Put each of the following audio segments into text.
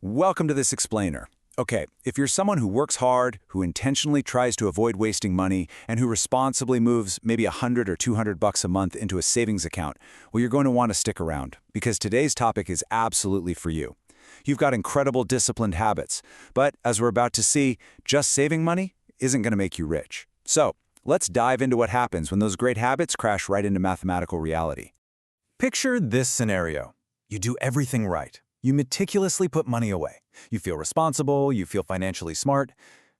Welcome to this explainer. Okay, if you're someone who works hard, who intentionally tries to avoid wasting money, and who responsibly moves maybe $100 or $200 a month into a savings account, well, you're going to want to stick around, because today's topic is absolutely for you. You've got incredible disciplined habits, but as we're about to see, just saving money isn't going to make you rich. So, let's dive into what happens when those great habits crash right into mathematical reality. Picture this scenario. You do everything right. You meticulously put money away. You feel responsible, you feel financially smart,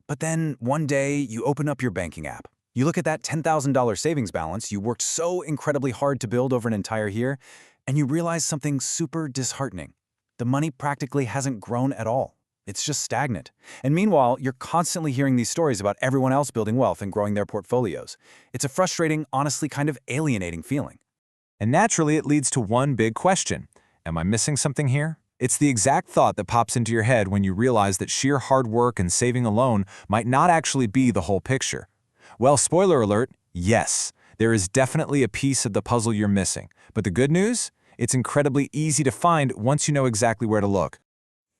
but then one day you open up your banking app. You look at that $10,000 savings balance you worked so incredibly hard to build over an entire year, and you realize something super disheartening. The money practically hasn't grown at all. It's just stagnant. And meanwhile, you're constantly hearing these stories about everyone else building wealth and growing their portfolios. It's a frustrating, honestly kind of alienating feeling. And naturally, it leads to one big question. Am I missing something here? It's the exact thought that pops into your head when you realize that sheer hard work and saving alone might not actually be the whole picture. Well, spoiler alert, yes, there is definitely a piece of the puzzle you're missing. But the good news? It's incredibly easy to find once you know exactly where to look.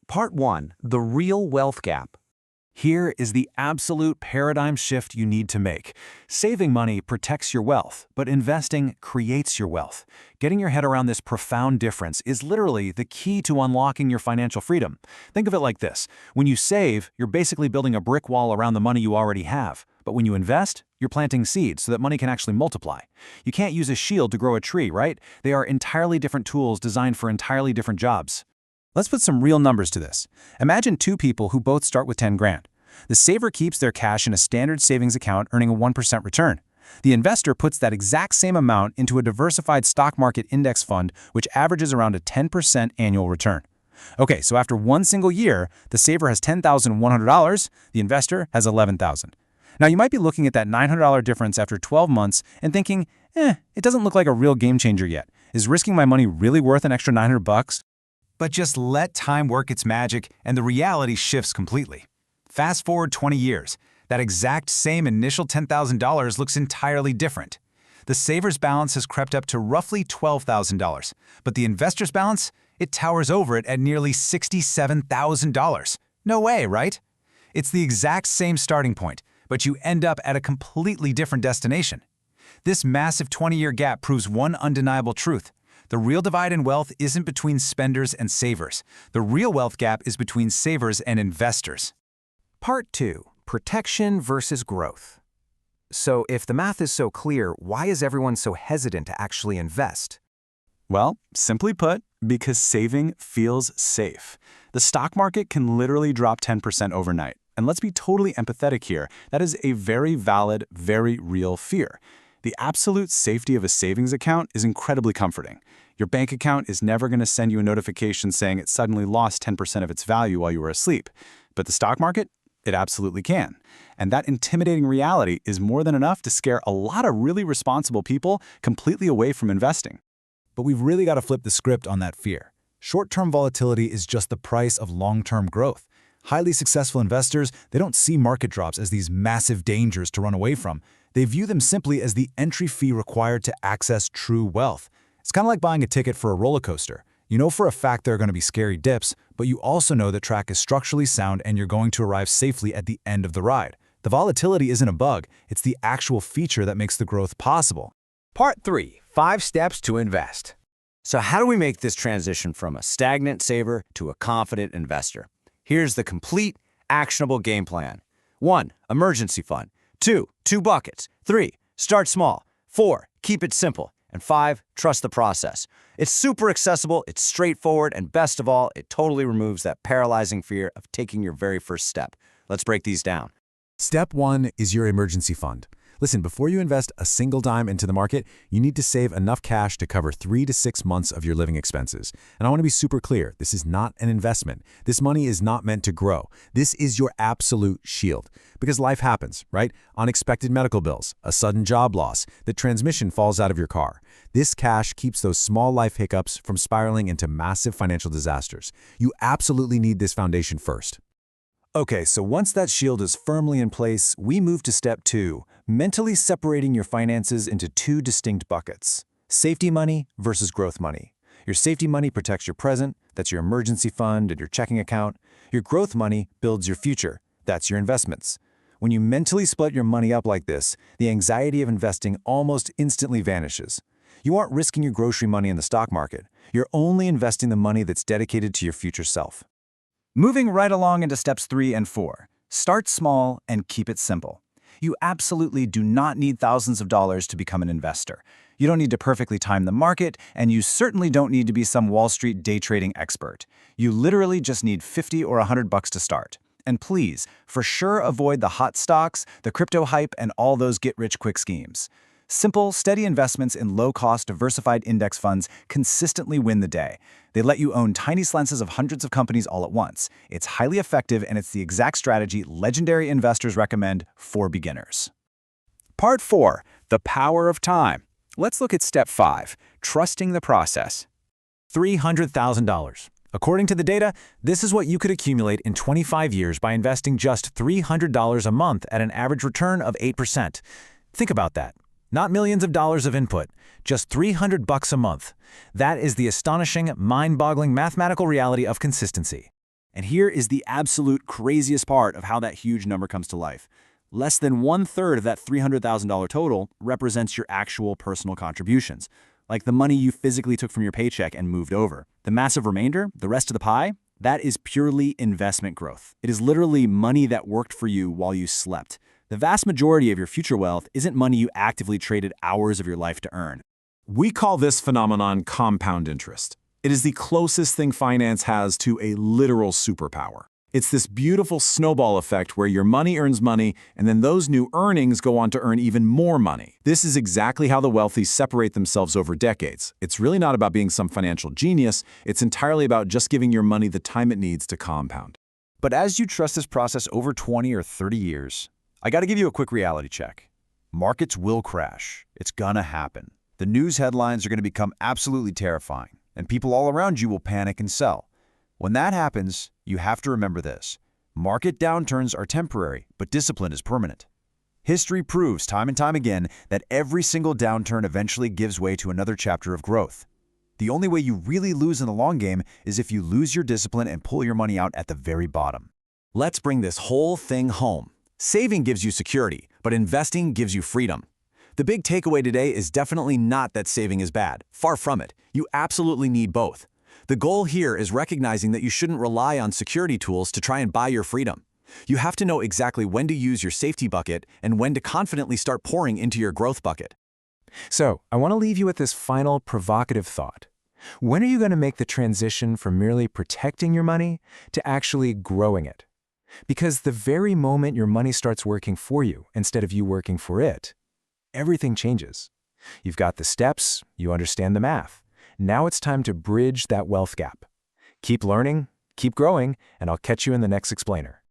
Part 1. The Real Wealth Gap. Here is the absolute paradigm shift you need to make. Saving money protects your wealth, but investing creates your wealth. Getting your head around this profound difference is literally the key to unlocking your financial freedom. Think of it like this. When you save, you're basically building a brick wall around the money you already have. But when you invest, you're planting seeds so that money can actually multiply. You can't use a shield to grow a tree, right? They are entirely different tools designed for entirely different jobs. Let's put some real numbers to this. Imagine two people who both start with 10 grand. The saver keeps their cash in a standard savings account earning a 1% return. The investor puts that exact same amount into a diversified stock market index fund which averages around a 10% annual return. Okay, so after one single year, the saver has $10,100, the investor has $11,000. Now you might be looking at that $900 difference after 12 months and thinking, it doesn't look like a real game changer yet. Is risking my money really worth an extra $900? But just let time work its magic and the reality shifts completely. Fast forward 20 years, that exact same initial $10,000 looks entirely different. The saver's balance has crept up to roughly $12,000, but the investor's balance, it towers over it at nearly $67,000. No way, right? It's the exact same starting point, but you end up at a completely different destination. This massive 20-year gap proves one undeniable truth. The real divide in wealth isn't between spenders and savers. The real wealth gap is between savers and investors. Part 2. Protection versus growth. So if the math is so clear, why is everyone so hesitant to actually invest? Well, simply put, because saving feels safe. The stock market can literally drop 10% overnight. And let's be totally empathetic here. That is a very valid, very real fear. The absolute safety of a savings account is incredibly comforting. Your bank account is never going to send you a notification saying it suddenly lost 10% of its value while you were asleep. But the stock market? It absolutely can. And that intimidating reality is more than enough to scare a lot of really responsible people completely away from investing. But we've really got to flip the script on that fear. Short-term volatility is just the price of long-term growth. Highly successful investors, they don't see market drops as these massive dangers to run away from. They view them simply as the entry fee required to access true wealth. It's kind of like buying a ticket for a roller coaster. You know for a fact there are going to be scary dips, but you also know the track is structurally sound and you're going to arrive safely at the end of the ride. The volatility isn't a bug, it's the actual feature that makes the growth possible. Part 3. 5 steps to invest. So how do we make this transition from a stagnant saver to a confident investor? Here's the complete, actionable game plan. 1. Emergency fund. 2. 2 buckets. 3. Start small. 4. Keep it simple. And 5. Trust the process. It's super accessible, it's straightforward, and best of all, it totally removes that paralyzing fear of taking your very first step. Let's break these down. Step 1 is your emergency fund. Listen, before you invest a single dime into the market, you need to save enough cash to cover 3 to 6 months of your living expenses. And I want to be super clear, this is not an investment. This money is not meant to grow. This is your absolute shield. Because life happens, right? Unexpected medical bills, a sudden job loss, the transmission falls out of your car. This cash keeps those small life hiccups from spiraling into massive financial disasters. You absolutely need this foundation first. Okay, so once that shield is firmly in place, we move to step 2, mentally separating your finances into 2 distinct buckets. Safety money versus growth money. Your safety money protects your present, That's your emergency fund and your checking account. Your growth money builds your future. That's your investments. When you mentally split your money up like this, the anxiety of investing almost instantly vanishes. You aren't risking your grocery money in the stock market. You're only investing the money that's dedicated to your future self. Moving right along into steps 3 and 4. Start small and keep it simple. You absolutely do not need thousands of dollars to become an investor. You don't need to perfectly time the market, and you certainly don't need to be some Wall Street day trading expert. You literally just need 50 or $100 to start. And please, for sure avoid the hot stocks, the crypto hype, and all those get-rich-quick schemes. Simple, steady investments in low-cost, diversified index funds consistently win the day. They let you own tiny slices of hundreds of companies all at once. It's highly effective, and it's the exact strategy legendary investors recommend for beginners. Part 4. The Power of Time. Let's look at Step 5, Trusting the Process. $300,000. According to the data, this is what you could accumulate in 25 years by investing just $300 a month at an average return of 8%. Think about that. Not millions of dollars of input, just $300 a month. That is the astonishing, mind-boggling mathematical reality of consistency. And here is the absolute craziest part of how that huge number comes to life. Less than 1/3 of that $300,000 total represents your actual personal contributions, like the money you physically took from your paycheck and moved over. The massive remainder, the rest of the pie, that is purely investment growth. It is literally money that worked for you while you slept. The vast majority of your future wealth isn't money you actively traded hours of your life to earn. We call this phenomenon compound interest. It is the closest thing finance has to a literal superpower. It's this beautiful snowball effect where your money earns money, and then those new earnings go on to earn even more money. This is exactly how the wealthy separate themselves over decades. It's really not about being some financial genius. It's entirely about just giving your money the time it needs to compound. But as you trust this process over 20 or 30 years, I got to give you a quick reality check. Markets will crash. It's gonna happen. The news headlines are going to become absolutely terrifying, and people all around you will panic and sell. When that happens, you have to remember this. Market downturns are temporary, but discipline is permanent. History proves time and time again that every single downturn eventually gives way to another chapter of growth. The only way you really lose in the long game is if you lose your discipline and pull your money out at the very bottom. Let's bring this whole thing home. Saving gives you security, but investing gives you freedom. The big takeaway today is definitely not that saving is bad. Far from it. You absolutely need both. The goal here is recognizing that you shouldn't rely on security tools to try and buy your freedom. You have to know exactly when to use your safety bucket and when to confidently start pouring into your growth bucket. So, I want to leave you with this final provocative thought. When are you going to make the transition from merely protecting your money to actually growing it? Because the very moment your money starts working for you instead of you working for it, everything changes. You've got the steps, you understand the math. Now it's time to bridge that wealth gap. Keep learning, keep growing, and I'll catch you in the next explainer.